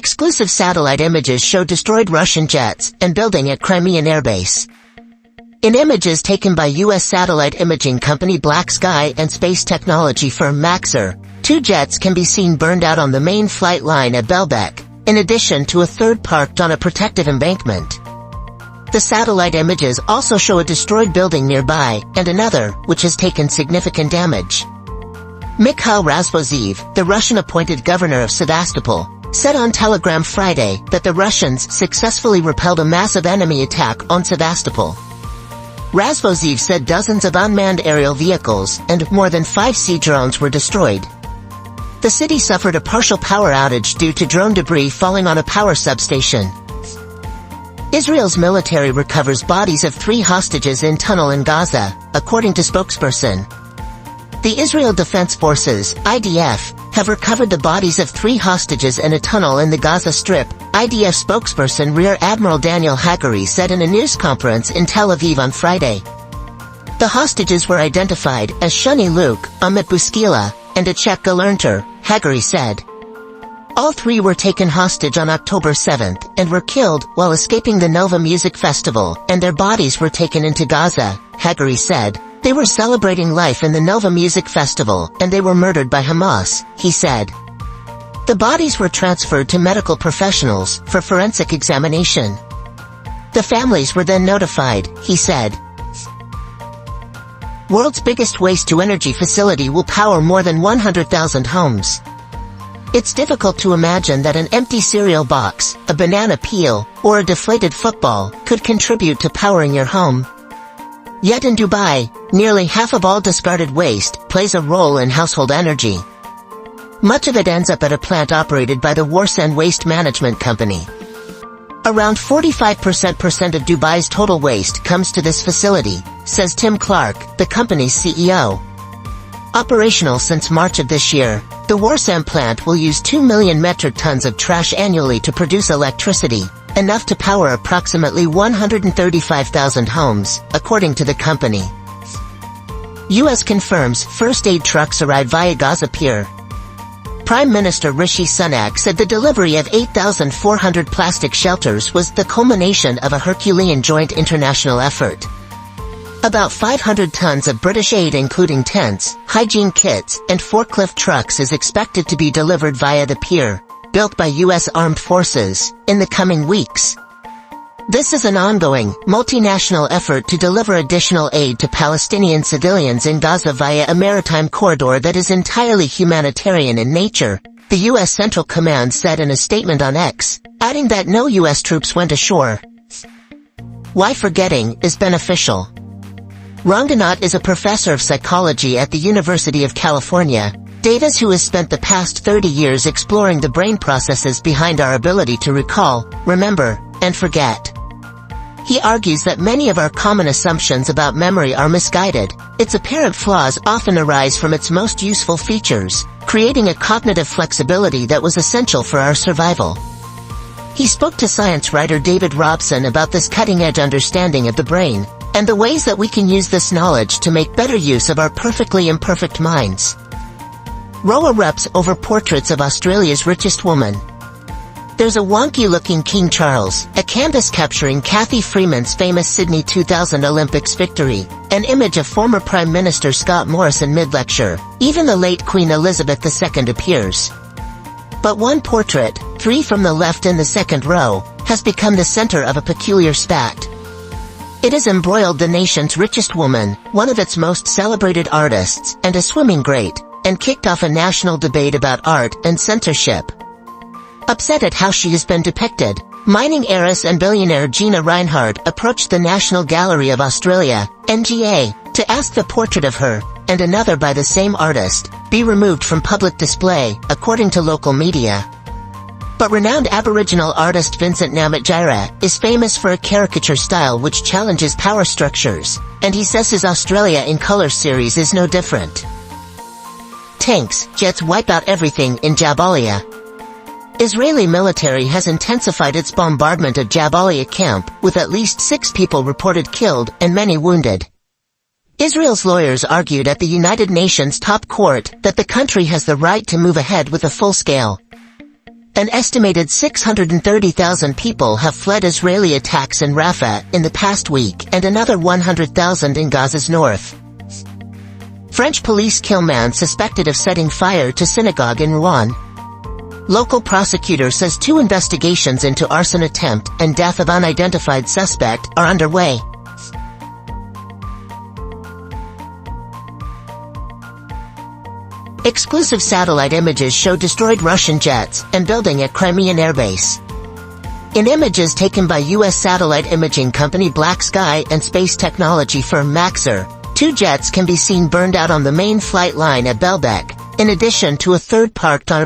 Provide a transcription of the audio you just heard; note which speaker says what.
Speaker 1: Exclusive satellite images show destroyed Russian jets and building at Crimean airbase. In images taken by U.S. satellite imaging company Black Sky and space technology firm Maxar, 2 jets can be seen burned out on the main flight line at Belbek, in addition to a third parked on a protective embankment. The satellite images also show a destroyed building nearby, and another, which has taken significant damage. Mikhail Razvozhev, the Russian-appointed governor of Sevastopol, said on Telegram Friday that the Russians successfully repelled a massive enemy attack on Sevastopol. Razvozhev said dozens of unmanned aerial vehicles and more than 5 sea drones were destroyed. The city suffered a partial power outage due to drone debris falling on a power substation. Israel's military recovers bodies of 3 hostages in tunnel in Gaza, according to spokesperson. The Israel Defense Forces, IDF, have recovered the bodies of 3 hostages in a tunnel in the Gaza Strip, IDF spokesperson Rear Admiral Daniel Hagari said in a news conference in Tel Aviv on Friday. The hostages were identified as Shuni Luke, Amit Buskila, and Achek Galernter, Hagari said. All 3 were taken hostage on October 7th and were killed while escaping the Nova Music Festival, and their bodies were taken into Gaza, Hagari said. They were celebrating life in the Nova Music Festival, and they were murdered by Hamas, he said. The bodies were transferred to medical professionals for forensic examination. The families were then notified, he said. World's biggest waste-to-energy facility will power more than 100,000 homes. It's difficult to imagine that an empty cereal box, a banana peel, or a deflated football could contribute to powering your home. Yet in Dubai, nearly half of all discarded waste plays a role in household energy. Much of it ends up at a plant operated by the Warsan Waste Management Company. Around 45% of Dubai's total waste comes to this facility, says Tim Clark, the company's CEO. Operational since March of this year, the Warsan plant will use 2 million metric tons of trash annually to produce electricity, enough to power approximately 135,000 homes, according to the company. U.S. confirms first aid trucks arrive via Gaza Pier. Prime Minister Rishi Sunak said the delivery of 8,400 plastic shelters was the culmination of a Herculean joint international effort. About 500 tons of British aid including tents, hygiene kits, and forklift trucks is expected to be delivered via the pier, built by U.S. Armed Forces, in the coming weeks. This is an ongoing, multinational effort to deliver additional aid to Palestinian civilians in Gaza via a maritime corridor that is entirely humanitarian in nature, the U.S. Central Command said in a statement on X, adding that no U.S. troops went ashore. Why forgetting is beneficial. Rangannath is a professor of psychology at the University of California, Davis, who has spent the past 30 years exploring the brain processes behind our ability to recall, remember, and forget. He argues that many of our common assumptions about memory are misguided. Its apparent flaws often arise from its most useful features, creating a cognitive flexibility that was essential for our survival. He spoke to science writer David Robson about this cutting-edge understanding of the brain, and the ways that we can use this knowledge to make better use of our perfectly imperfect minds. Roa reps over portraits of Australia's richest woman. There's a wonky-looking King Charles, a canvas capturing Cathy Freeman's famous Sydney 2000 Olympics victory, an image of former Prime Minister Scott Morrison mid-lecture. Even the late Queen Elizabeth II appears. But one portrait, 3 from the left in the second row, has become the center of a peculiar spat. It has embroiled the nation's richest woman, one of its most celebrated artists, and a swimming great, and kicked off a national debate about art and censorship. Upset at how she has been depicted, mining heiress and billionaire Gina Rinehart approached the National Gallery of Australia, NGA, to ask the portrait of her, and another by the same artist, be removed from public display, according to local media. But renowned Aboriginal artist Vincent Namatjira is famous for a caricature style which challenges power structures, and he says his Australia in Colour series is no different. Tanks, jets wipe out everything in Jabalia. Israeli military has intensified its bombardment of Jabalia camp, with at least 6 people reported killed and many wounded. Israel's lawyers argued at the United Nations top court that the country has the right to move ahead with a full-scale An estimated 630,000 people have fled Israeli attacks in Rafah in the past week and another 100,000 in Gaza's north. French police kill man suspected of setting fire to synagogue in Rouen. Local prosecutor says 2 investigations into arson attempt and death of unidentified suspect are underway. Exclusive satellite images show destroyed Russian jets and building at Crimean airbase. In images taken by U.S. satellite imaging company Black Sky and space technology firm Maxar, 2 jets can be seen burned out on the main flight line at Belbek, in addition to a third parked on